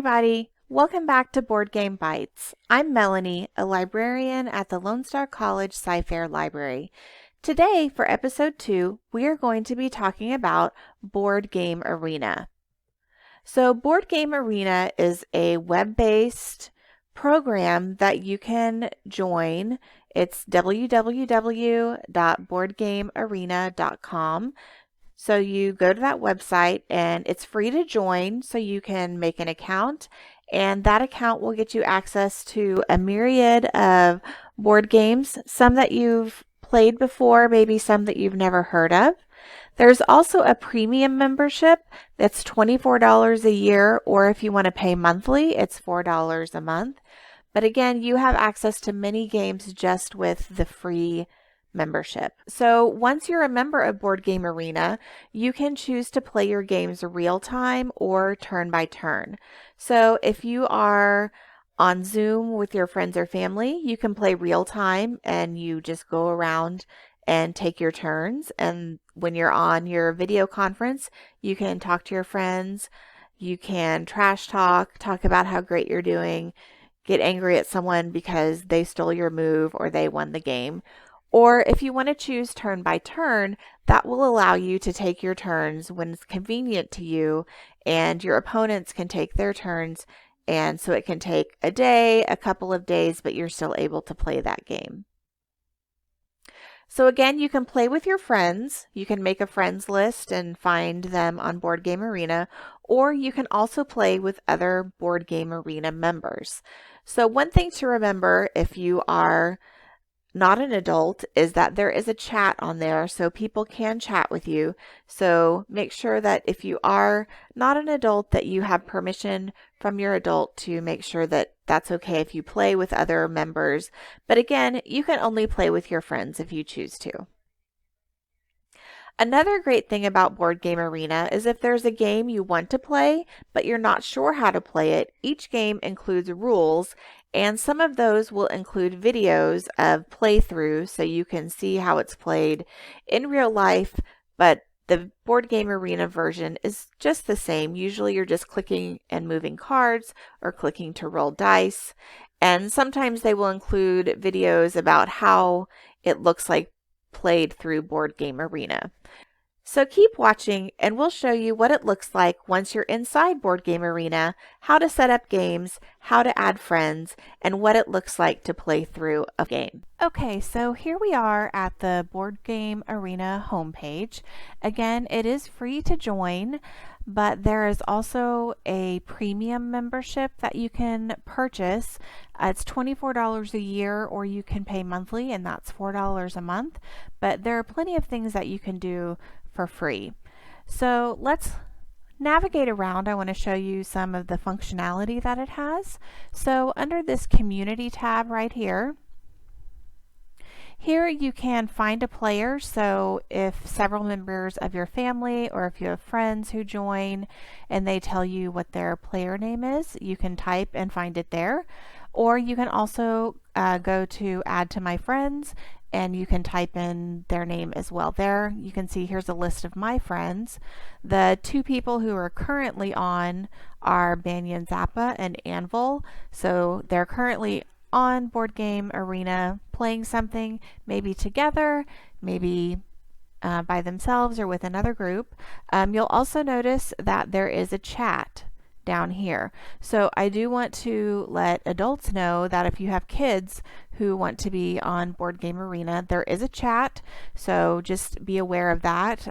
everybody! Welcome back to Board Game Bites. I'm Melanie, a librarian at the Lone Star College Sci-Fair Library. Today, for episode 2, we are going to be talking about Board Game Arena. So Board Game Arena is a web-based program that you can join. It's www.boardgamearena.com. So you go to that website and it's free to join, so you can make an account, and that account will get you access to a myriad of board games, some that you've played before, maybe some that you've never heard of. There's also a premium membership that's $24 a year, or if you want to pay monthly, it's $4 a month. But again, you have access to many games just with the free membership. So once you're a member of Board Game Arena, you can choose to play your games real time or turn by turn. So if you are on Zoom with your friends or family, you can play real time and you just go around and take your turns. And when you're on your video conference, you can talk to your friends, you can trash talk about how great you're doing, get angry at someone because they stole your move or they won the game. Or if you want to choose turn by turn, that will allow you to take your turns when it's convenient to you, and your opponents can take their turns, and so it can take a day, a couple of days, but you're still able to play that game. So again, you can play with your friends. You can make a friends list and find them on Board Game Arena, or you can also play with other Board Game Arena members. So one thing to remember if you are not an adult is that there is a chat on there, so people can chat with you. So make sure that if you are not an adult, that you have permission from your adult to make sure that that's okay if you play with other members. But again, you can only play with your friends if you choose to. Another great thing about Board Game Arena is if there's a game you want to play, but you're not sure how to play it, each game includes rules, and some of those will include videos of playthrough so you can see how it's played in real life, but the Board Game Arena version is just the same. Usually you're just clicking and moving cards or clicking to roll dice, and sometimes they will include videos about how it looks like played through Board Game Arena. So keep watching and we'll show you what it looks like once you're inside Board Game Arena, how to set up games, how to add friends, and what it looks like to play through a game. Okay, so here we are at the Board Game Arena homepage. Again, it is free to join, but there is also a premium membership that you can purchase. It's $24 a year, or you can pay monthly, and that's $4 a month. But there are plenty of things that you can do for free. So let's navigate around. I want to show you some of the functionality that it has. So under this community tab right here, you can find a player. So if several members of your family, or if you have friends who join and they tell you what their player name is, you can type and find it there. Or you can also go to add to my friends and you can type in their name as well. There you can see here's a list of my friends. The two people who are currently on are Banyan Zappa and Anvil. So they're currently on Board Game Arena playing something, maybe together, maybe by themselves or with another group. You'll also notice that there is a chat down here. So I do want to let adults know that if you have kids who want to be on Board Game Arena, there is a chat, so just be aware of that.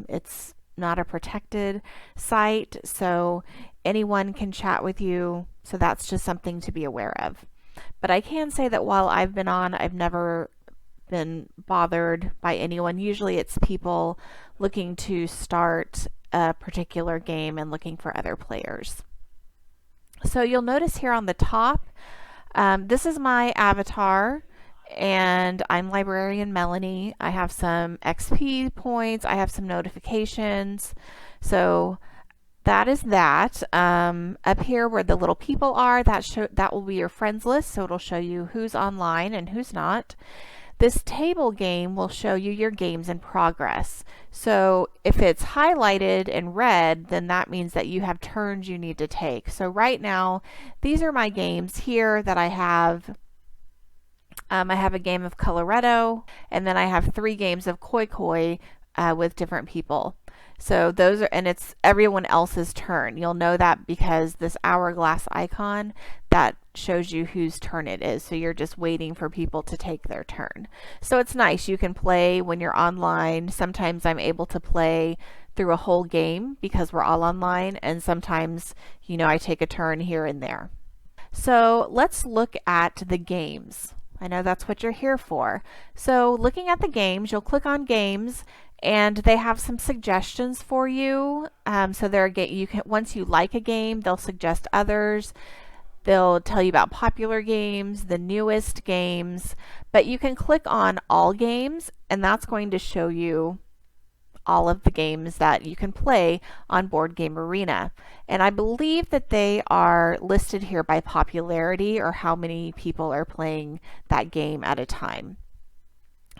It's not a protected site, so anyone can chat with you, so that's just something to be aware of. But I can say that while I've been on, I've never been bothered by anyone. Usually it's people looking to start a particular game and looking for other players. So you'll notice here on the top, this is my avatar, and I'm librarian Melanie. I have some XP points, I have some notifications, so that is that. Up here where the little people are, that will be your friends list, so it'll show you who's online and who's not. This table game will show you your games in progress. So if it's highlighted in red, then that means that you have turns you need to take. So right now, these are my games here that I have. I have a game of Coloretto, and then I have 3 games of Koi Koi with different people. So those are, and it's everyone else's turn. You'll know that because this hourglass icon, that shows you whose turn it is. So you're just waiting for people to take their turn. So it's nice. You can play when you're online. Sometimes I'm able to play through a whole game because we're all online, and sometimes, you know, I take a turn here and there. So let's look at the games. I know that's what you're here for. So looking at the games, you'll click on games, and they have some suggestions for you. So you can, once you like a game, they'll suggest others. They'll tell you about popular games, the newest games, but you can click on all games, and that's going to show you all of the games that you can play on Board Game Arena. And I believe that they are listed here by popularity, or how many people are playing that game at a time.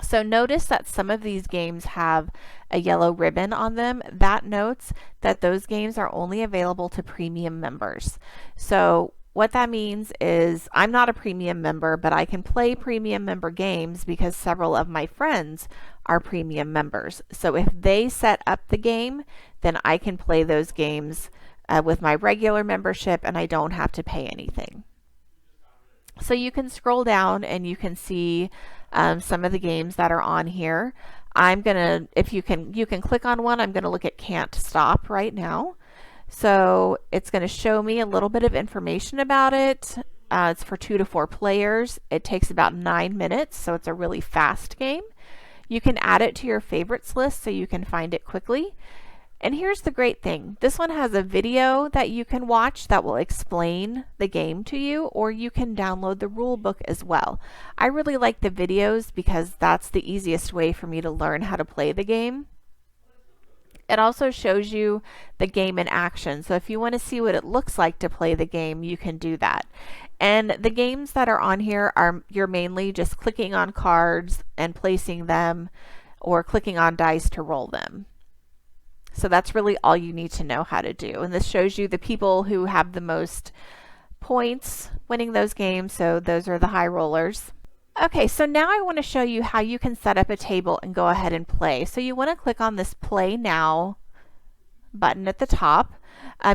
So notice that some of these games have a yellow ribbon on them. That notes that those games are only available to premium members. So what that means is I'm not a premium member, but I can play premium member games because several of my friends are premium members. So if they set up the game, then I can play those games with my regular membership, and I don't have to pay anything. So you can scroll down and you can see some of the games that are on here. I'm gonna, if you can click on one. I'm gonna look at Can't Stop right now. So it's going to show me a little bit of information about it. It's for 2 to 4 players. It takes about 9 minutes, so it's a really fast game. You can add it to your favorites list so you can find it quickly. And here's the great thing. This one has a video that you can watch that will explain the game to you, or you can download the rule book as well. I really like the videos because that's the easiest way for me to learn how to play the game. It also shows you the game in action. So if you want to see what it looks like to play the game, you can do that. And the games that are on here are, you're mainly just clicking on cards and placing them, or clicking on dice to roll them. So that's really all you need to know how to do. And this shows you the people who have the most points winning those games. So those are the high rollers. Okay, so now I want to show you how you can set up a table and go ahead and play. So you want to click on this Play Now button at the top.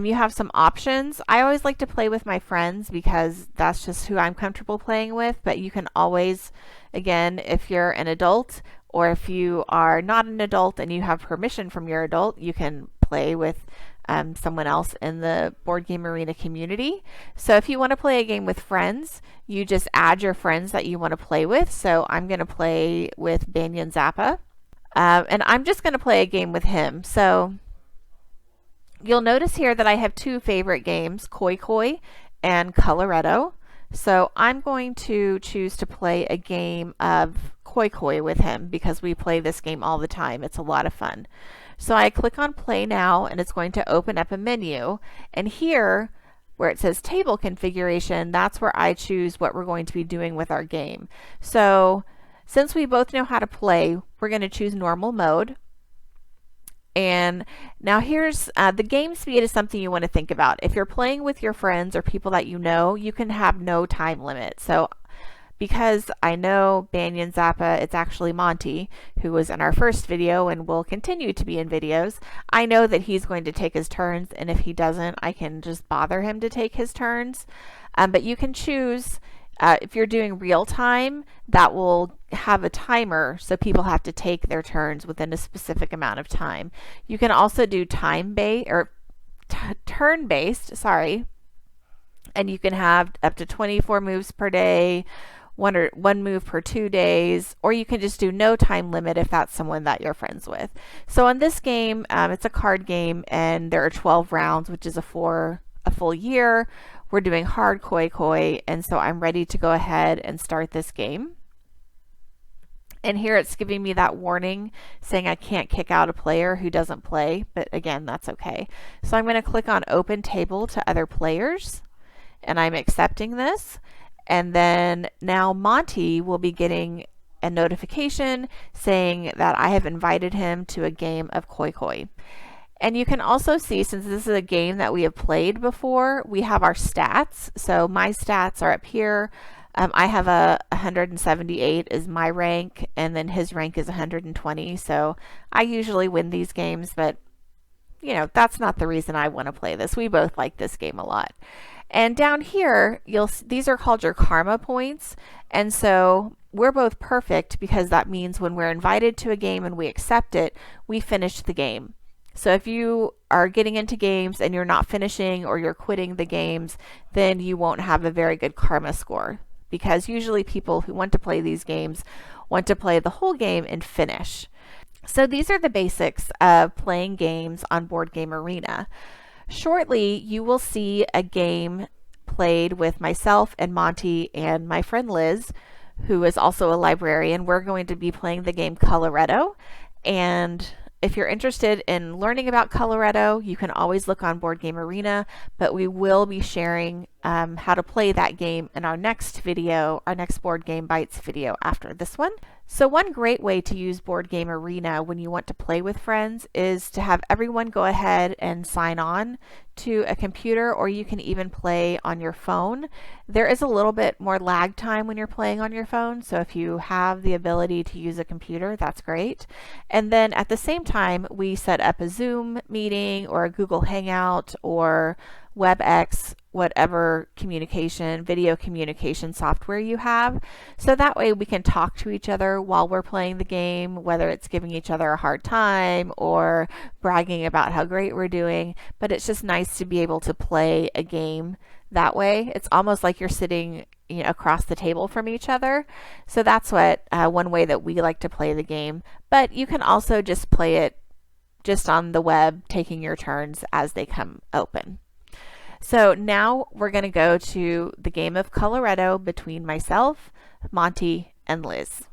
You have some options. I always like to play with my friends because that's just who I'm comfortable playing with, but you can always, again, if you're an adult, or if you are not an adult and you have permission from your adult, you can play with someone else in the Board Game Arena community. So if you want to play a game with friends, you just add your friends that you want to play with. So I'm going to play with Banyan Zappa, and I'm just going to play a game with him. So you'll notice here that I have 2 favorite games, Koi Koi and Coloretto. So I'm going to choose to play a game of Koi Koi with him because we play this game all the time. It's a lot of fun. So I click on Play Now, and it's going to open up a menu. And here, where it says Table Configuration, that's where I choose what we're going to be doing with our game. So since we both know how to play, we're going to choose Normal Mode. And now here's the game speed is something you want to think about. If you're playing with your friends or people that you know, you can have no time limit. So because I know Banyan Zappa, it's actually Monty, who was in our first video and will continue to be in videos. I know that he's going to take his turns, and if he doesn't, I can just bother him to take his turns. But you can choose, if you're doing real time, that will have a timer, so people have to take their turns within a specific amount of time. You can also do time-based, or turn-based, sorry, and you can have up to 24 moves per day, one move per 2 days, or you can just do no time limit if that's someone that you're friends with. So on this game, it's a card game, and there are 12 rounds, which is a full year. We're doing hard Koi Koi, and so I'm ready to go ahead and start this game. And here it's giving me that warning saying I can't kick out a player who doesn't play, but again, that's okay. So I'm going to click on Open Table to Other Players, and I'm accepting this. And then now Monty will be getting a notification saying that I have invited him to a game of Koi Koi. And you can also see, since this is a game that we have played before, we have our stats. So my stats are up here. I have a 178 is my rank, and then his rank is 120. So I usually win these games, but that's not the reason I want to play this. We both like this game a lot. And down here, these are called your karma points. And so we're both perfect because that means when we're invited to a game and we accept it, we finish the game. So if you are getting into games and you're not finishing or you're quitting the games, then you won't have a very good karma score, because usually people who want to play these games want to play the whole game and finish. So these are the basics of playing games on Board Game Arena. Shortly, you will see a game played with myself and Monty and my friend Liz, who is also a librarian. We're going to be playing the game Coloretto, and if you're interested in learning about Coloretto, you can always look on Board Game Arena, but we will be sharing how to play that game in our next video, our next Board Game Bites video after this one. So one great way to use Board Game Arena when you want to play with friends is to have everyone go ahead and sign on to a computer, or you can even play on your phone. There is a little bit more lag time when you're playing on your phone, so if you have the ability to use a computer, that's great. And then at the same time, we set up a Zoom meeting or a Google Hangout or WebEx, whatever video communication software you have. So that way we can talk to each other while we're playing the game, whether it's giving each other a hard time or bragging about how great we're doing. But it's just nice to be able to play a game that way. It's almost like you're sitting across the table from each other. So that's one way that we like to play the game. But you can also just play it just on the web, taking your turns as they come open. So now we're going to go to the game of Coloretto between myself, Monty, and Liz.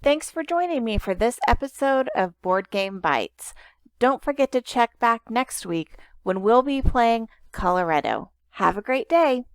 Thanks for joining me for this episode of Board Game Bites. Don't forget to check back next week when we'll be playing Coloretto. Have a great day!